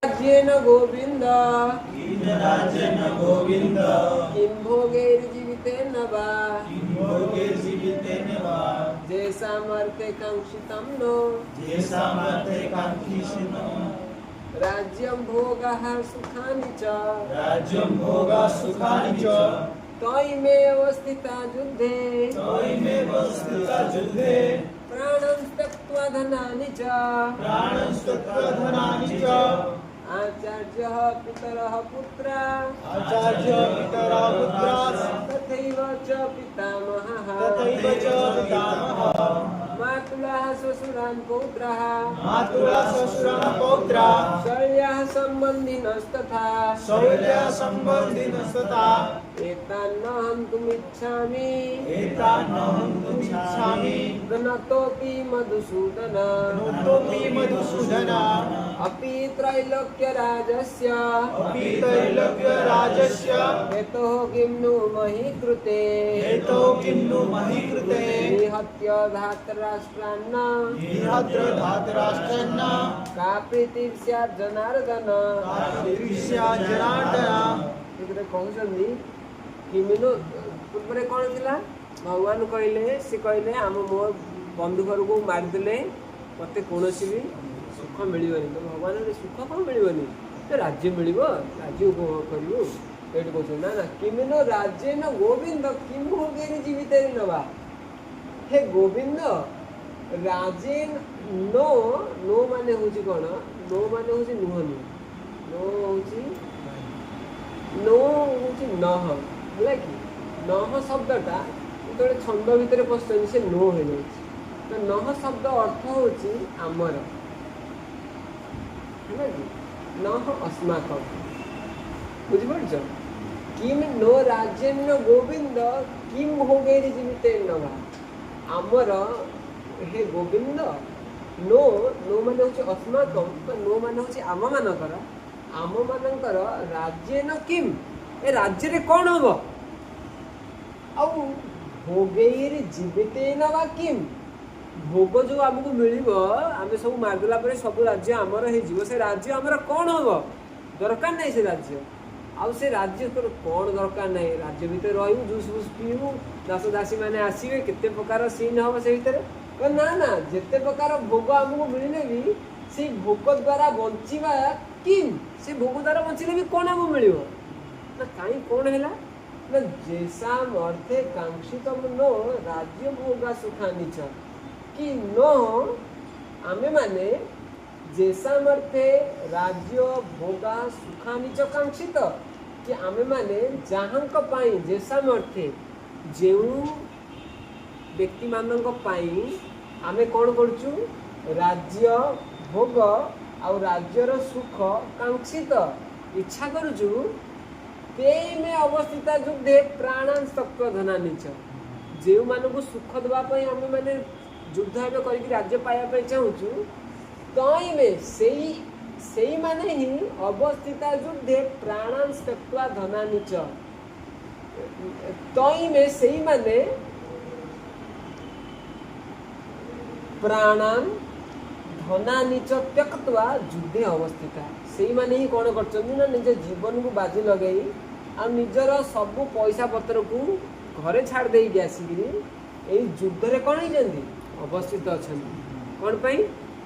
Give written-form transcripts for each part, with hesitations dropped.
राज्येन गोविन्द राज्येन गोविन्द किं भोगैर्जीवितेन वा भोगैर्जीवितेन वा येषामर्थे काङ्क्षितं नो येषामर्थे काङ्क्षितो राज्यं भोगः सुखानि च राज्यं भोगः सुखानि च तयमेव स्थिता युद्धे युद्धे प्राणं त्यक्त्वा धनानि च धनानि च आचार्यः पितरः पुत्रा आचार्य पितरः पुत्राः तथैव च पितामहः तथैव च पितामहः मातुलः श्वशुरान् पौत्राः मातुलः श्वशुरान् पौत्राः शौर्यः सम्बन्धिनस्तथा शौर्यः सम्बन्धिनस्तथा एतान् न हन्तुमिच्छामि हन्तुमिच्छामि नतोऽपि मधुसूदन नतोऽपि मधुसूदन अपि त्रैलोक्यराजस्य त्रैलोक्यराजस्य हेतोः किं नु मही कृते हेतो किं नु मही कृते निहत्य धातराष्ट्रान्न निहत्र धातराष्ट्रन्न का प्रीति स्यात् जनार्दन ईर्ष्या जनार्दन ଏଥିରେ କହୁଛନ୍ତି କିମିନୁ ପୂର୍ବରେ କ'ଣ ଥିଲା ଭଗବାନ କହିଲେ ଆମ ମୋ ବନ୍ଧୁ ଘରକୁ ମାରିଦେଲେ ମୋତେ କୌଣସି ବି ସୁଖ ମିଳିବନି ତ ଭଗବାନ ସୁଖ କ'ଣ ମିଳିବନି ତ ରାଜ୍ୟ ମିଳିବ ରାଜ୍ୟ ଉପଭୋଗ କରିବୁ ଏଇଠି କହୁଛନ୍ତି ନା ନା କିମିନୁ ରାଜ୍ୟେନ ଗୋବିନ୍ଦ କିମ୍ ଭୋଗେରି ଜୀବିତେରି ନବା ହେ ଗୋବିନ୍ଦ ରାଜେନ ନୋ ନୋ ମାନେ ହେଉଛି କ'ଣ ନୋ ମାନେ ହେଉଛି ନୁହଁନି ନୋ ହେଉଛି नो हूँ नह है कि नह शब्दटा जो छंद भितर पशुच्च से नो हो जाए तो नह शब्द अर्थ हूँ आमर है कि नह अस्माक बुझिपार किम नो राज्येन गोविंद किम भोगैर जीवित नवा आमर हे गोविंद नो नो मान हूँ अस्माकम नो मान हूँ आम मानकर आम मानकर राज्य न किम ए राज्य रे कौन हम भोगैर जीवित वा किम भोग जो आमको मिल आम सब मारदेला सब राज्य आमर हो से राज्य आमर कौन हम दरकार नहीं से राज्य आउ से राज्य तोर कौन दरकार नहीं राज्य भितर रही जूस फूस पीबू दास दासी मैंने आसवे केते प्रकार सीन हम से भितर ना ना जिते प्रकार भोग आमको मिलने भी से भोग द्वारा बंचवा किम से भोग द्वारा बंचले भी कौन आमको मिल ना कहीं कौन है ना जेसाम अर्थे कांक्षित नो राज्य भोगा सुखानी च कि नो आमे माने जेसाम अर्थे राज्य भोगा सुखानी च कांक्षित कि आमे माने जहाँक पाई जेसाम अर्थे जो व्यक्ति मानक पाई आमे कौन करचु राज्य भोग आउ राज्यर सुख कांक्षित इच्छा करुचु ते में अवस्थित युद्धे प्राणान तक धनानि च जो मानक सुख देवाई आम मैंने युद्ध करके राज्य पाइबा चाहूँ तई में से माने ही अवस्थित युद्धे प्राणान त्यक्त्वा धनानि च तई में से माने प्राणान धनानि च त्यक्त्वा युद्धे अवस्थित से माने ही कौन कर निज जीवन को बाजी लगे आ निजर सब पैसा पत्र को घरे छाड़ दे आसिक युद्ध रे कौन होती अवस्थित अच्छा कौन पाई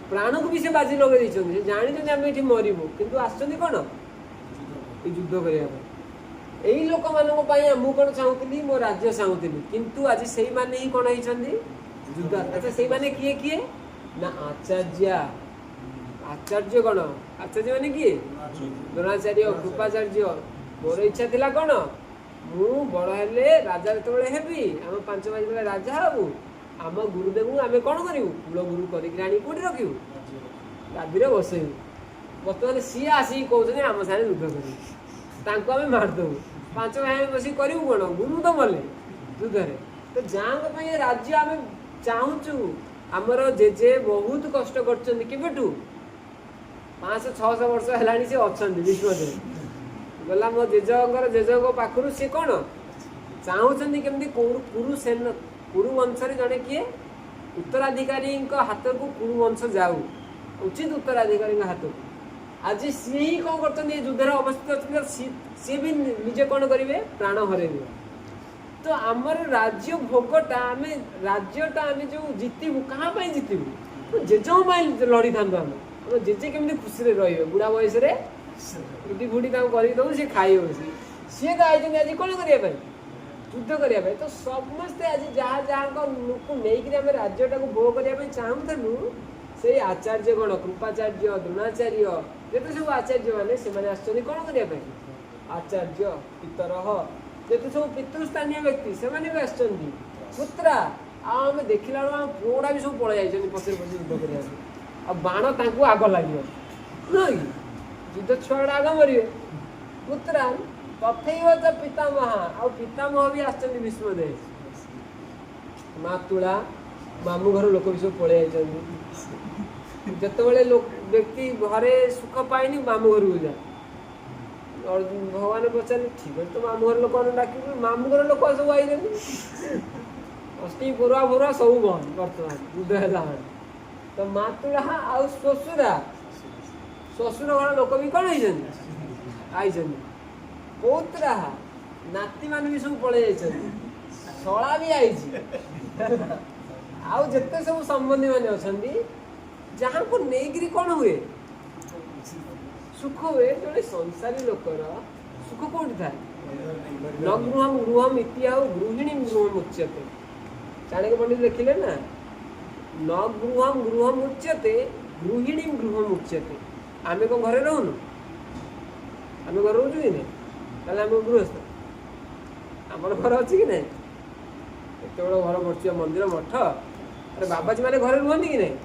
प्राण को भी से बाजी लगे जानी आम ये मरबू किंतु आसुच्च कौन युद्ध करने यही लोक मानी मुझे कौन चाहूली मो राज्य चाहूली किंतु आज से माने ही कौन होती युद्ध अच्छा से माने किए किए ना आचार्य आचार्य कौन आचार्य माने किए द्रोणाचार्य कृपाचार्य मोर इच्छा थिला कौन मु बड़ हेले राजा जो हेबी आम 5 भाई बेले राजा हबू आम गुरुदेव आम कौन करूँ कूल गुरु करी कौटी रखू गादी बसैबू बर्तमान सी आसिक कहते आम सारे युद्ध कर आम मारिदेबू 5 भाई बस करूँ कौन गुरु तो मले युद्ध तो जहाँ राज्य आम चाहूचु आमर जेजे बहुत कष्ट करेटू 500-600 वर्ष है सी अच्छा विश्वदेव गला मो जेजर पाखु सी कौन चाहूँ केमती कुरु वंश जड़े किए उत्तराधिकारी हाथ को कुरु वंश जाऊ उचित उत्तराधिकारी हाथ को आज सी ही कौन करते युद्ध अवस्थित अच्छे सी भी निजे कौन करेंगे प्राण हरइबे। तो आमर राज्य भोगटा आम राज्यटा आम जो जितबू कहाँ जितबू जेजे लड़ी था आम जेजे केमी खुशी रे बुढ़ा बयस रुटी फुटी कर सी खाई बसी सी तो आई आज कौन करने युद्ध करने। तो समस्ते आज जहाँ जहाँ लोक नहीं आम राज्यटा भोग करने चाहूलु से आचार्य गण कृपाचार्य द्रोणाचार्य जेते सब आचार्य मैंने से कौन करने आचार्य पितर जेते सब पितृस्थानीय व्यक्ति से भी आसुँच पुत्रा आम देखला बेलू आम पुओड़ा भी सब पलि जाइए पचर पचर युद्ध करने बाण तांकू आग लगे नुह कि युद्ध छुआ आग मरे पुत्रा तथैव च पितामह आ पितामह भी आसुँच भीष्मदेव मातुला मामू घर लोक भी सब पलि जाइए जिते लोक व्यक्ति घरे सुख पाएनि मामू घर को जा और भगवान पचारे ठीक है तो मामू घर लोक डाक मामू घर लोक सब आई अष्टी पुरा फुरा सब बंद बर्तमान युद्ध है। तो मातुड़ा आ श्वशुरा श्वशुर घर लोक भी कौन आई पौत्रा नाती मान भी सब पलि जाइए शला भी आई आउ जिते सब संबंधी मैंने अच्छा जहाँ को नहीं कौन हुए सुख हुए जो संसारी लोकर सुख कौटी था न गृहम गृहम इतिहा गृहिणी गृहम उच्यते चाणक्य पंडित लिखिले ना न गृहम गृहम उच्यते गृहिणी गृहम उच्यते आम कौन घरे रोनु आम घर रोचु कि नहीं आम गृहस्थ आम घर अच्छी कि नहीं एत बड़ घर पड़े मंदिर मठ अरे बाबाजी मैंने घरे रुहति कि नहीं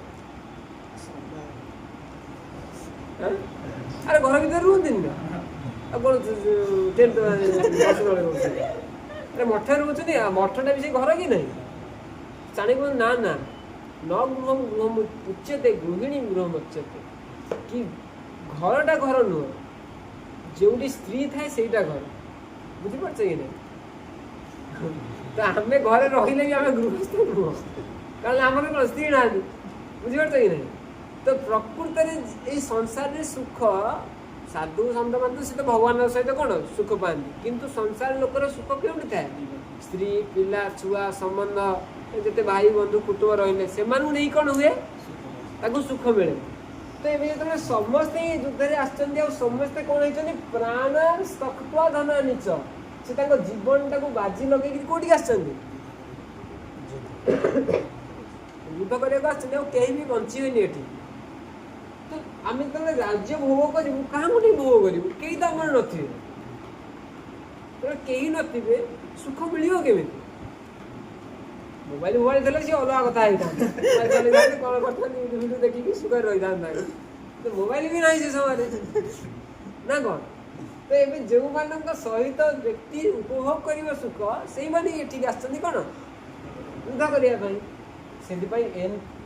अरे घर भर रुहति ना कौन टेंट अरे मठ रोच मठटा भी से घर कि नहीं चाणक्य ना ना न गृहम गृहम उच्यते गृहिणी गृहम उच्यते कि घरटा घर नुह जो स्त्री थाए सेटा घर बुझीपार कि नहीं। तो आम घरे रही भी आम गृहस्थ नुह कारण आम कौन स्त्री ना बुझीपार कि नहीं। तो प्रकृत में संसार सुख साधु सन्त मान सी तो भगवान सहित कौन सुख पाती किंतु संसार लोकर सुख क्यों थाए स्त्री पिला छुआ संबंध जिते भाई बंधु कुटुंब रही से नहीं कौन हुए सुख मिले। तो ये जो समस्ते युद्ध में समस्ते कौन होती प्राण स्तक्त्वा धना नीच से जीवन टाक बाजी लगे कौटी युद्ध करने कहीं भी बंची हुई ये तो आम जो राज्य भोग करूँ क्या नहीं भोग करूँ कई तो आम नी कहीं नो सुख मिल केमी मोबाइल मोबाइल थे सी अलग कथा कौन कर देखिए सुख रही था तो मोबाइल भी ना से समय ना कौन। तो ये जो मान सहित व्यक्ति उपभोग कर सुख से ये आसुँच कौन युद्ध करने से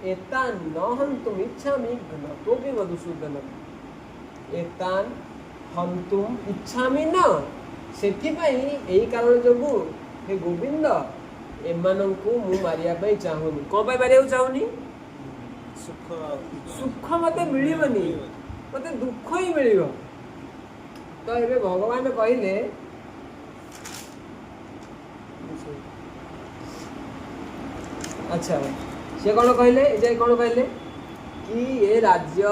एतान न हंतुम इच्छामि घ्नतोपि मधुसूदन एतान हंतुम इच्छामि न से कारण जो हे गोविंद एमानंकु मु मारिया चाहूनी कौन मारिया चाहूनी सुख मत मिलनी मत दुख ही मिल। तो ये भगवान कहले अच्छा सी कौन कहले ये कौन कहले कि ये राज्य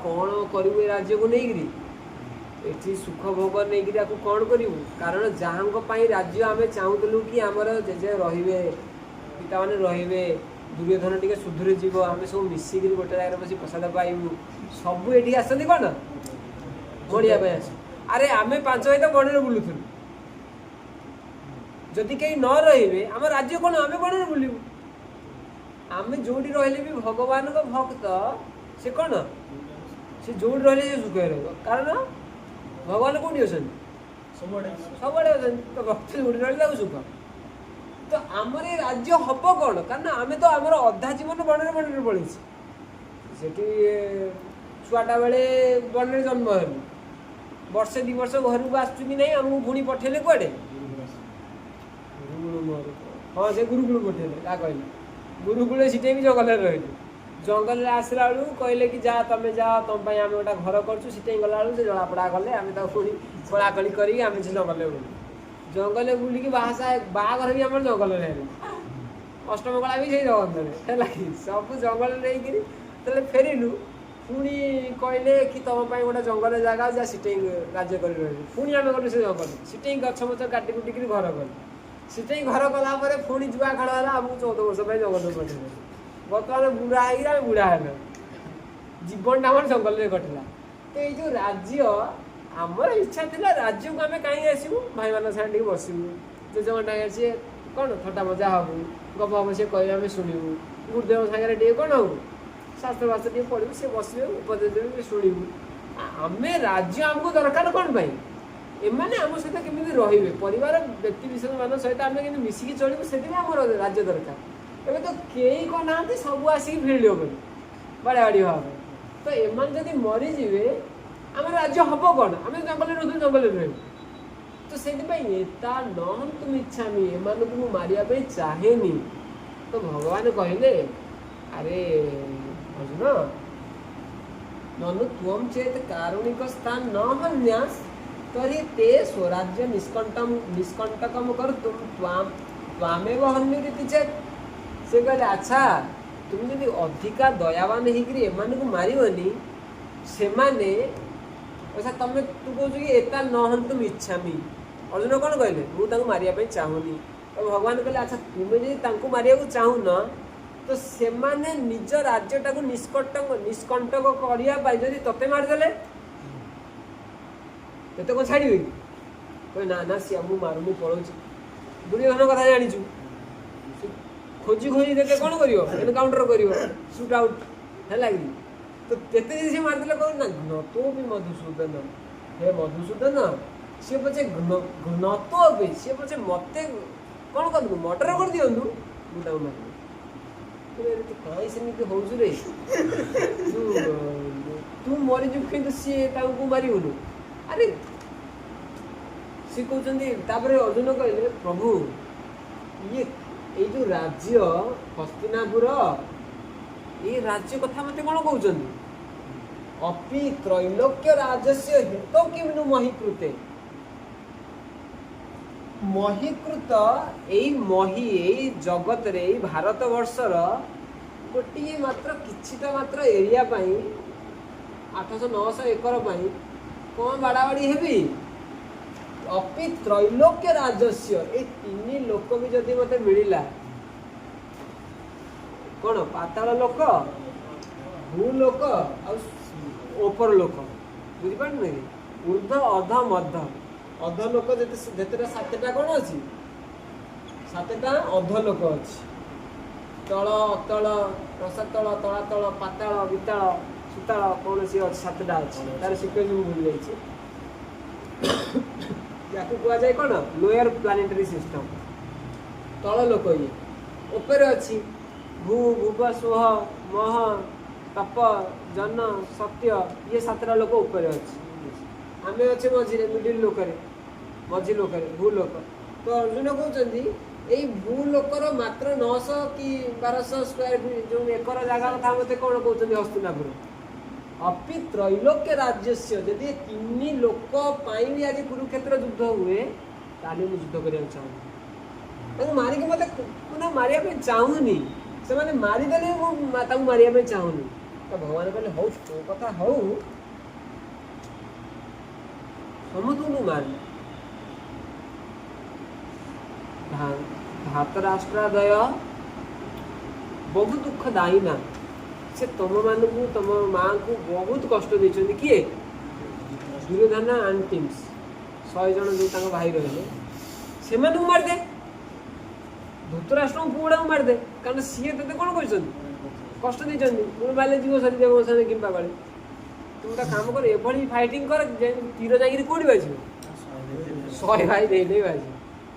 कौन करू ये राज्य को नहीं ये सुख भोग नहीं कौन करूँ कारण जहाँ राज्य आम चाहूलु कि आमर जेजे रे पिता मैंने रे दुर्योधन टे सुधुरी जीव आम सब मिसिक गोटे जगह बस प्रसाद पाइबू सब ये आसती कौन बढ़िया आस अरे आम पांच भाई तो बड़े बुलूलु जदि कहीं न रे आम राज्य कौन आम बड़े बुलू आम जो रही भी भगवान को भक्त से कौन से जो रही सुख रहा कारण भगवान कौटी अच्छा सब तो भक्त जो रही सुख। तो आमर ये राज्य हम कौन कारण आम तो आमर अधा जीवन बन बन पड़ी से छुआटा बेले बन जन्म हलु वर्षे दि वर्ष घर को आसु कि नहीं आमको पुणी पठेले कड़े हाँ से गुरुकुल पठेले क्या कहले गुरुकुल सीटे भी जगह रही जंगल आसला बेलू कहले कि जा तुम जाओ तुम आम गोटे घर कर गला बेलू से जड़ापड़ा गले आम पुणी कड़ाकड़ी करी जंगल बुलू जंगल बुलिकी बाहागर भी आम जंगल अष्टमकला भी से जगह है सब जंगल नहीं फेरिलु पुणी कहले कि तुम गोटे जंगल जगह जा सीटे राज्य कर पुणी आम गलु से जंगल सीटे गछ मछ काटी कुटिक घर कलु सीटे घर कलापर पुणी जुआ खेल है आमको 14 वर्ष जंगल पठे बर्तमान बुढ़ा है बुढ़ा है जीवन आम जंगल में कटिला तो ये जो राज्य आमर इच्छा थी राज्य को आम कहीं आसबू भाई मान साथ बसबू जेजेमा सी कौन थटा मजा हबू गप हम सी कह आम शुणु गुरुदेव सागर टे कौन हूँ शास्त्र वास्त्र टे पढ़ू सी बस उपदेश देवे शुणु आम राज्य आमको दरकार कौन पाई एमाने आम सहित केमी रे परिवार व्यक्ति विशेष मान सहित आम के मिसिकी चलू से आम राज्य दरकार एवं तो कई कौन ना सब आसिक फिल्ड हो बाड़ा बाड़ी भाव तो एमान जदि मरीजे आम राज्य हम कौन आम जंगल रोज जंगल रही तो से नहन तुम इच्छा एम मारे चाहे तो भगवान कहले अरे अर्जुन ननु त्वं चेत कारुणिक स्थान न हन्यास तरी ते स्वराज्य निष्कंटकम कर त्वामेव हन्युरीति चेत से कहले अच्छा तुम जब अधिका दयावान होकर एम मारनी से अच्छा तुम तू कह एता नहन तुम इच्छा अर्जुन कौन कहले मुझे मारे चाहूनी तो भगवान कहले अच्छा तुम्हें जब मारे चाहून तो से निज राज्यटा निष्कंटक करने जदि तोते मारिदे तो कौन छाड़ी कह ना ना सी मुझे मारूनी पलाऊँ दुर्योधन कथा जाचु खोजी खोजी देते कौन कर एनकाउंटर कर सुट आउट है तो तेते सी मारिदे कह ना घ्नतो भी मधुसूदन हे मधुसूदन सी पचे घ्नतो भी सी पचे मत कौन कर मर्डर कर दिंतु मुझे मार तू कहीं सेमती हो रे तू मरीजु कि सी मारूनु अरे सी कहते अर्जुन कहले प्रभु ये जो राज्य हस्तिनापुर ये राज्य कथा मत कौन कहते अपि त्रैलोक्य राजस्य हितो किमनु महीकृते महीकृत यही जगत रे भारत वर्षर गोटे मात्र किछिटा मात्र एरिया 800-900 एकर कौन बाड़ाबाड़ी हेबी अपि त्रैलोक्य राजस्य ए 3 लोक भी जदि मत मिलला कौन पाताल लोक भूलोक आपर लोक बुझिपार ऊर्ध अध मध्य अध लोक जिते 7टा कौन अच्छी 7टा अध लोक अच्छी तल अतल रसातल तलातल पाताल विताल सुताल कौन सी अच्छी 7टा अच्छी तार सिक्वेन्स मुझे भूल जाइए या कहुए कौन लोअर प्लानेटरी सिस्टम तल लोक ये ऊपर अच्छी भू भुव सुह मह तप जन सत्य ये 7टा लोक ऊपर अच्छी आम अच्छे मझे मिडिल लोकरे मझी लोकरे भूलोक तो अर्जुन कहते यही भूलोकर मात्र 900 कि 1200 स्क्वायर फीट जो एकर जगह कथा मत कौन कहते हस्तिनापुर अपि त्रैलोक्य राज्य से जदि 3 लोक भी आज कुरुक्षेत्र युद्ध हुए ताली मुझे युद्ध करने चाहूँ मारिक मत मारे चाहूनी से मारिदे मारे चाहूनी तो भगवान कहले हौ तो कथा हौ समझ मार धातराष्ट्रादय बहुत दुखदायी ना से तुम मान को तुम माँ को बहुत कष्ट देते किए दुर्योधन एंड टीम्स 100 जन जो भाई रहे से मारदे धृतराष्ट्र पुअड़ा मारदे कारण सी ते कौन कर कष्ट देते बाले जीव सरी देव कि बाले तुम गोटे काम कर एभली फाइटिंग कर तीर जाकि कौटी बाज 100 भाई दे बाज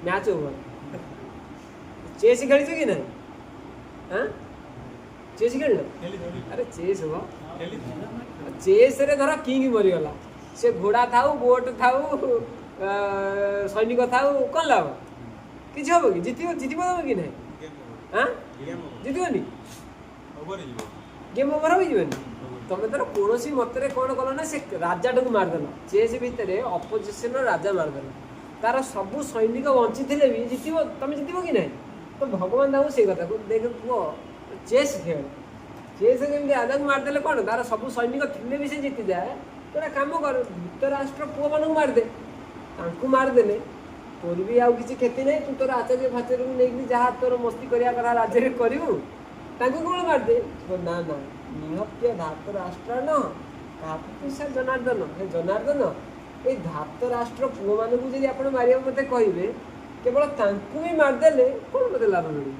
मैच ओवर चेस खेल कि ना हाँ चेस खेल अरे चेस हो चेस रे धर किंग मरीगला से घोड़ा थाऊ बोट थाऊ सैनिक थाऊ कौन लाभ किसी हम कि जीत तुम कि ना हाँ जीतनी गेम ओवर हो जीवन तुम तर कौन मतरे कौन कल ना से राजाटा को मारदेल चेस भितर अपोजिशन राजा मारदेल तार सब सैनिक बंची थे भी जित तुम जितब कि ना तो भगवान दाऊ से कथा देख पुह चेस खेल चेस केमी राजा को मारदेले कौन तार सब सैनिक थे भी से जीति जाए तो कम कर धृतराष्ट्र पुह मान मारदे मारदेले तोर भी आउ किसी क्षति नहीं तू तोर आचार्य फाचार्य नहीं जहाँ तोर मस्ती करा कथा राज्य करू कौन मारदे ना ना निहत्य धात राष्ट्र न कापुषा जनार्दन हे जनार्दन ये धात राष्ट्र पुओ मान को जब आप मारे मत कहे केवल तांकु भी मारदेले कौन मत लाभ मिल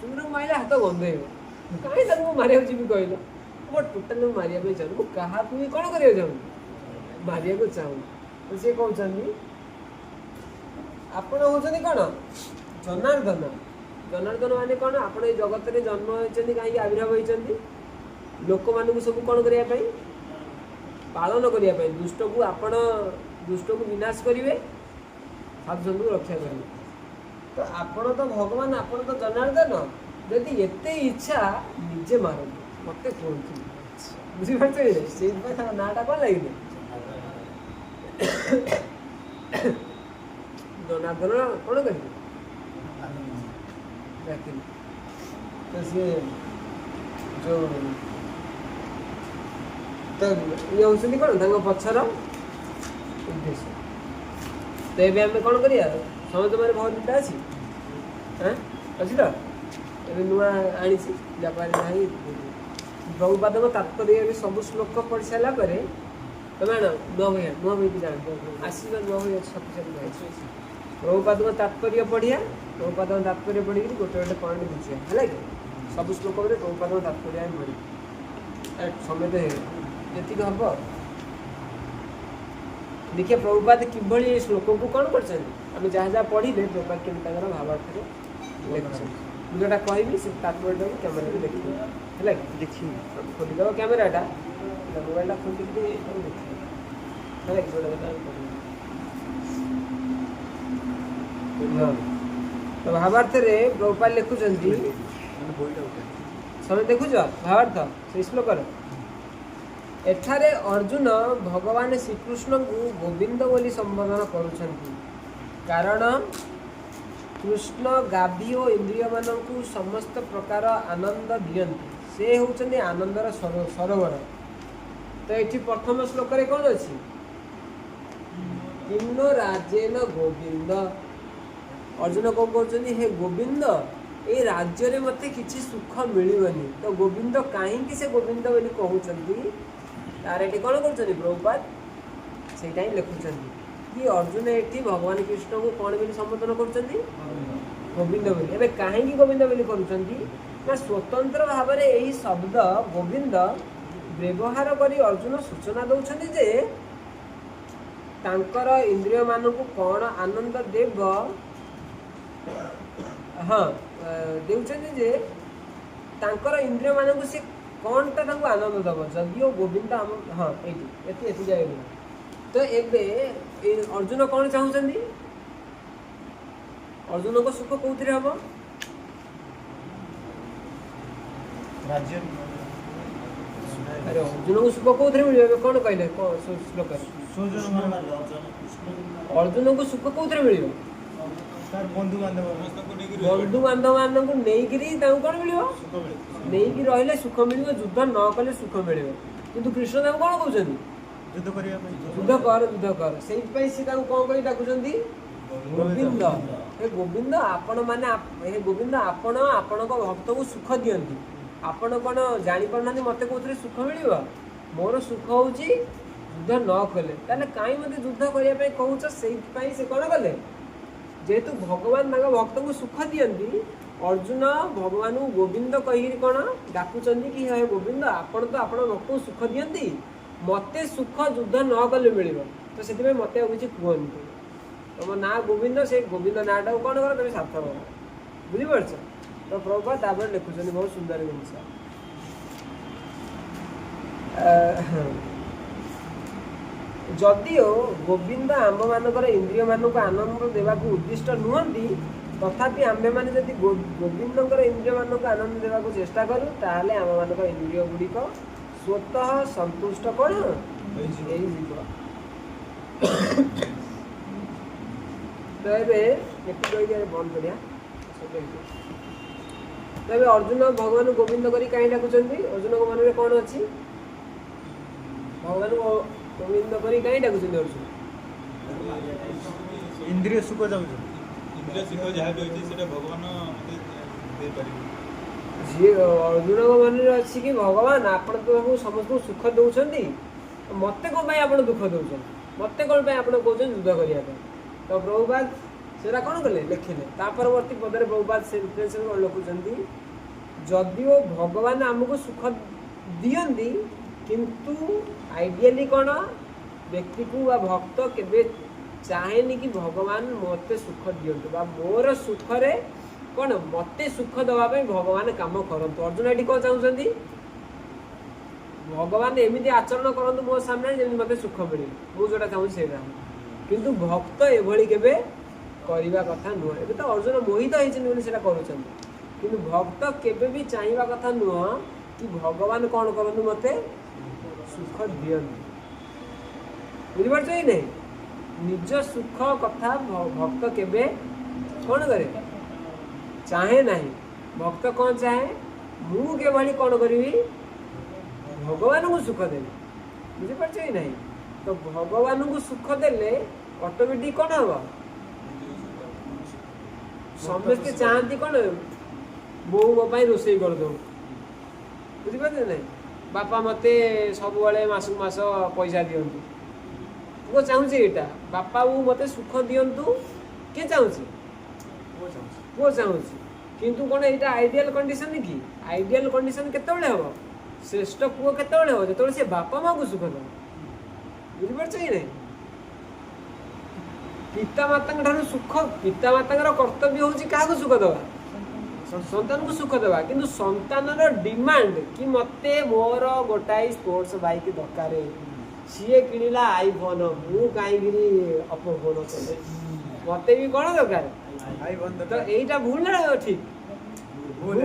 चुंद्र मारे हाथ गंधे कहीं मारे जी कहल मैं टोटाल मारे चाहूँ क्या भी कौन कर चाहूँ मारे चाहूँ सी कहते आपण होती कौन जनार्दन जनार्दन माने कौन आप जगत में जन्म होती कहीं आविर्भाव होती लोक मान सब कौन करने पालन करने दुष्ट को आपण दुष्ट को विनाश करेंगे साधु संत को रक्षा करेंगे तो आपण तो भगवान आपण तो जनार्दन यदि एत इच्छा निजे मारती मत कहते बुझीपार से नाटा कौन लगे जनार्दन कौन करेंगे तो सी जो तो ये होती कौन पक्षर उद्देश्य तो ये आम कौन करिया समझ मारे भगवद्गीता अच्छी हाँ अच्छी तो ये नुआ आनी जापान ना प्रभुपाद तात्पर्य सब श्लोक पढ़ी सारापर तुम नुआ बही भी जान आशीर्वाद नुआ बही शक्तिशाली भाई प्रभुपाद तात्पर्य पढ़िया प्रभुपाद तात्पर्य पढ़ी गोटे गोटे पॉइंट बुझिया है कि सब श्लोक में प्रभुपाद तात्पर्य आम पढ़ी समय जी हम देखिए प्रभुपाद किभली श्लोक को कौन कर जहाँ जहाँ पढ़े प्रभुपाद केमी भावार्थ लिखुं जोटा कहबी से तात्पर्य कैमेरा देखिए है देखिए खोलीदेव कैमेराटा मोबाइल खोलिक देखिए है जोटा तो भावार्थ प्रभुपाद लिखुं समय देखुच भावार्थ से श्लोक एठारे अर्जुन भगवान श्रीकृष्ण को गोविंद बोली संबोधन करुछंती कारण कृष्ण गाभी और इंद्रिय मानू समस्त प्रकार आनंद दियंती से होचंदी आनंदर सरोवर तो ये प्रथम श्लोक रे कौन अच्छी किन्नो राजेन गोविंद अर्जुन कौन कहते हे गोविंद ये राज्य रे मते किछि सुख मिलबनी तो गोविंद कहीं से गोविंद बोली कहउचंदी तार ये कौन कर प्रभुपाद से लिखुं कि अर्जुन ये भगवान कृष्ण को कौन बोली संबोधन कर गोविंद बोली एवं कहीं गोविंद बोली कर स्वतंत्र भाव में यही शब्द गोविंद व्यवहार कर अर्जुन सूचना दौरान जे तांकर इंद्रिय मान को कौन आनंद देव हाँ देउछन्ति जे तांकर इंद्रिय मान को से कौन टा आनंद दब जदिओ गोविंद आम हाँ ये जाए तो एबे अर्जुन कौन चाहूँगी अर्जुन को सुख कौन हम अरे अर्जुन को सुख कौन मिले कौन कहले श्लोक अर्जुन को सुख कौन मिले बंधु बांधव मान को नहीं कौन मिल नहीं रही सुख मिल युद्ध न कले सुख मिले किंतु कृष्ण दाम कौन कहते युद्ध कर से कौन कही डाकुंट गोविंद हे गोविंद आपण मैंने हे गोविंद आपण आपण भक्त को सुख दियंती आपण कौन जापार मत कौन सुख मिल मोर सुख हूँ युद्ध न कले कहीं मत युद्ध करने कहूच से कौन कले जेहेतु भगवान भक्त को सुख दियंती अर्जुन भगवान को गोविंद कही कौन डाकुचंदी कि हे गोविंद आपण तो आपण भक्त को सुख दियंती मते सुख युद्ध न कले मिल तो से मत किसी कहतु तुम ना गोविंद से गोविंद नाटा कौन कर तुम सार्थक कर बुझीपार तो प्रभुपाद तापर लिखुं बहुत सुंदर जिनस जदिओ गोविंद आम मानकर इंद्रिय मान को आनंद देवा उद्दिष्ट नुहति तथापि आम्भे माने जदि गोविंदकर इंद्रिय मानक आनंद देवाक चेष्टा करूँ ताहले आम मानक इंद्रिय गुड़िक स्वतः संतुष्ट कौन तो ये बंद करिया तो ये अर्जुन भगवान गोविंद करी कहीं डाकुंट अर्जुन को मन में कौन अच्छी भगवान गोविंद करी कहीं डाकुंट अर्जुन इंद्रिय सुख जाऊ इंद्रिय सुख जहाँ भी होती है भगवान दे पारिबे जी अर्जुन को मन में अच्छी कि भगवान आपण तो समस्त सुख दौरान मत कौन आप दुख दौरान मत कौन आप कौन युद्ध करने तो प्रभुपाद से कौन कले लिखिले परवर्ती पदर प्रभुपाद से लिखुंट जदिओ भगवान आमको सुख दियंती किंतु आइडियली कौन व्यक्ति को भक्त केबे चाहेनी कि भगवान मते सुख दियंतु बा मोर सुखरे कौन मते सुख दवाई भगवान काम करंतु अर्जुन ये कौन चाहते भगवान एमती आचरण करंतु मो सामने जमी मते सुख मिले मुझे चाहूँ से किंतु भक्त एभली केबे करवा कथा नुह ए तो अर्जुन मोहित होती किंतु भक्त केबे भी चाहिए कथा नुह कि भगवान कौन करंतु मते सुख दियंतु बुझिपार नहीं निज सुख कथा भक्त केबे कौन करे चाहे नहीं भक्त कौन चाहे मु केवली कौन करी भगवान को सुख देवी बुझिपार नहीं तो भगवान को सुख देले ऑटोमेटिक कौन हम समस्ते चाहती कौन बो मो रोषे कर दो बुझिपार नहीं बापा मते सब मासक मास पैसा दिंतु वो चाहूँ यहाँ बापा वो मते सुख दिंतु किए चाहूँ पुओ चाहूँ किंतु कौन यहाँ आइडियल कंडीशन कि आइडियल कंडीशन केतबेले हम श्रेष्ठ पुओ केतबेले हम जो से बापा माँ को सुख दब बुझिपार नहीं पिता माता सुख पिता माता कर्तव्य हूँ क्या सुख दवा संतान को सुख देवा किंतु संतान डिमांड कि मते मोर गोटाई स्पोर्ट्स बाइक दरकार सी किणला आईफोन मु कहीं अपो फोन मत भी कौन दरकार तो यहीटा भूल ना ठीक भूल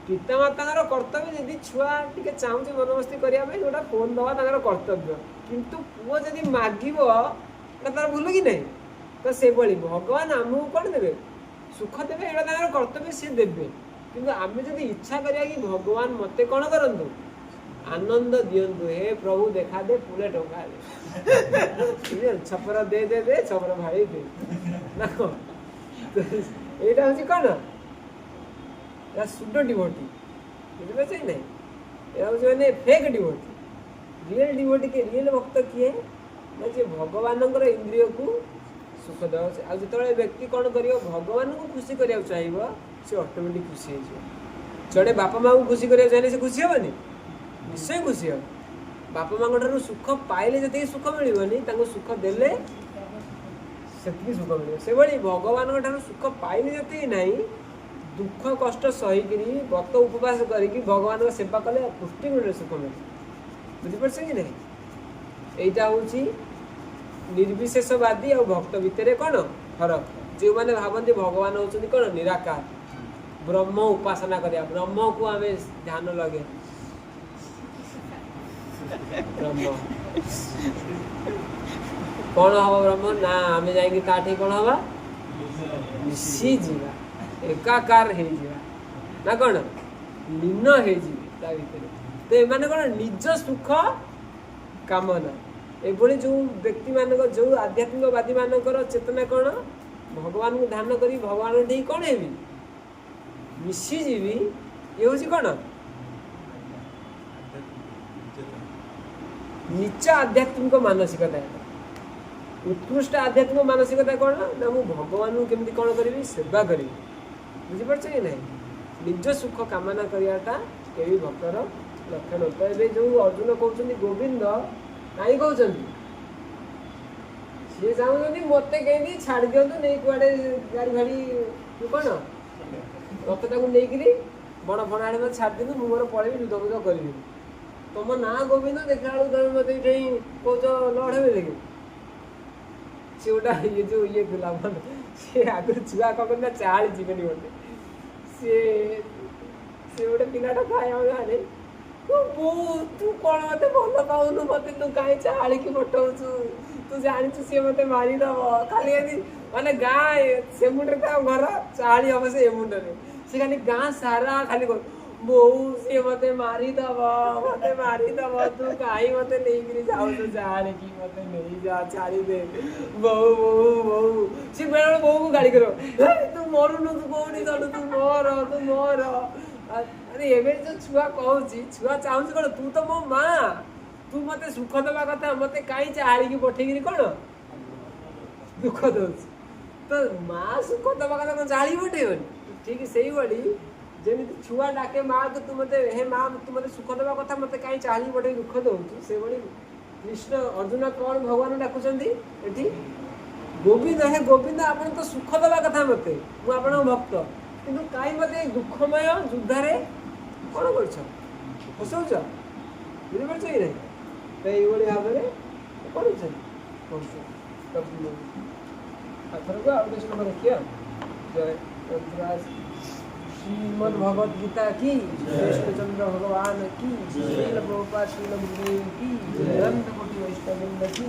पिता माता कर्तव्य यदि छुआ टे चाहूँ मनमस्ती करने गोटा फोन दवा कर्तव्य किंतु पुओ जदि मागिब तार भूल कि नहीं तो से भगवान आमको कौन देवे सुख देवे यहाँ कर्तव्य सी देवे किंतु आम जदि इच्छा करिया कि भगवान मते कौन करंतु आनंद दियंतु हे प्रभु देखा दे पुले टंका दे छपर दे दे दे छपर भाई दे ना यहाँ हूँ कौन या सुड डिवोटी बुझे नहीं यहाँ हूँ मैंने फेक डिवोटी रियल डिवोटी के रियल भक्त किए ना जे भगवान इंद्रिय को सुख देवा जो व्यक्ति कौन कर भगवान को खुशी करने चाहिए से ऑटोमेटिक खुशी हो जड़े बापा माँ को खुशी करने चाहिए से खुशी हेनी निश्चय खुशी हे बापा माँ ठार सुख पाइले जी सुख मिलनी सुख देले से सुख मिले से भगवान ठार सुख पाइले जी ना दुख कष्ट सहीक व्रत उपवास करके भगवान सेवा कले पुष्टि मिले सुख मिले बुझीपार कि नहीं यहाँ हूँ निर्विशेषवादी और भक्त भितर कौन फरक जो मैंने भावती भगवान होती कौन निराकार ब्रह्म उपासना करिया ब्रह्म को आम ध्यान लगे ब्रह्म कौन हम ब्रह्म ना आम जाए ताठी कौन हवा मिशी जीवा एकाकार हो ना कौन लीन हो तो ये कौन निज सुख कामना एभली जो व्यक्ति मान जो आध्यात्मिकवादी मानकर चेतना कौन भगवान को ध्यान करी भगवान ठी कौन है मिशीजीवी ये हूँ कौन नीच आध्यात्मिक मानसिकता उत्कृष्ट आध्यात्मिक मानसिकता कौन ना मु भगवान को केमती कौन करी सेवा करी बुझीपार कि नहीं निज सुख कामना कराटा कभी भक्तर लक्षण तो ये जो अर्जुन कहते गोविंद कहीं कहते सी चाहते मत कहीं छाड़ दिंतु नहीं कुआडे गाड़ी फाड़ी तू कौन रथ को लेकिन बड़ फण आड़े मत छाड़ दिंतु मुझे मोर पलैबी युद्ध बुद्ध करी तुम ना गोविंद देखा बेलू तुम मत ये कौच लड़े देखे से गोटा ये जो ये गुला मन से आगु छुआ कम ना चाल जीवन गोटे से गोटे पिलाटा थाए हम गाँव तू कौन मत भल पाऊन मत तू कहीं चाल की पठाऊचु तू जाचु सी मत मारिदब खाली माने गाँ से मुंडे घर चाली हम से मुंडे से खाली गाँ सारा खाली बोऊ सी मत मारिदब तू कहीं मत नहीं जाऊ चाल की मत नहीं जा छाड़ी दे बोऊ बोऊ बोऊ सी बेला बोऊ को गाड़ी करो तू मरुनु तू कौन चलु तू मोर अरे एबे जो छुआ कहूची छुआ चाहूची कौन तू तो मो माँ तू मते सुख दबा कथा मते कहीं चाली की पठेगी कौन दुख दौच तो माँ सुख दबा कथा कौन चाली पठेबनी ठीक से भाई जमी छुआ डाके माँ तो तू मते हे माँ तू मते सुख दबा कथा मते कहीं चाली पठे दुख दौचु से भाई कृष्ण अर्जुन कौन भगवान डाकुचंदी एठी गोविंद हे गोविंद आपन तो सुख दबा कथा मते मु आपन भक्त किंतु कहीं मते दुखमय युद्ध कौन कर हसौच बुझिपार कि नहीं तो ये भाव में करथरक आउ श्लोक देखिए जय श्रीमद् भगवद गीता की कृष्णचंद्र भगवान की श्रील प्रभुपाद श्रील गुरुदेव की ग्रंथ कोटि वैष्णव की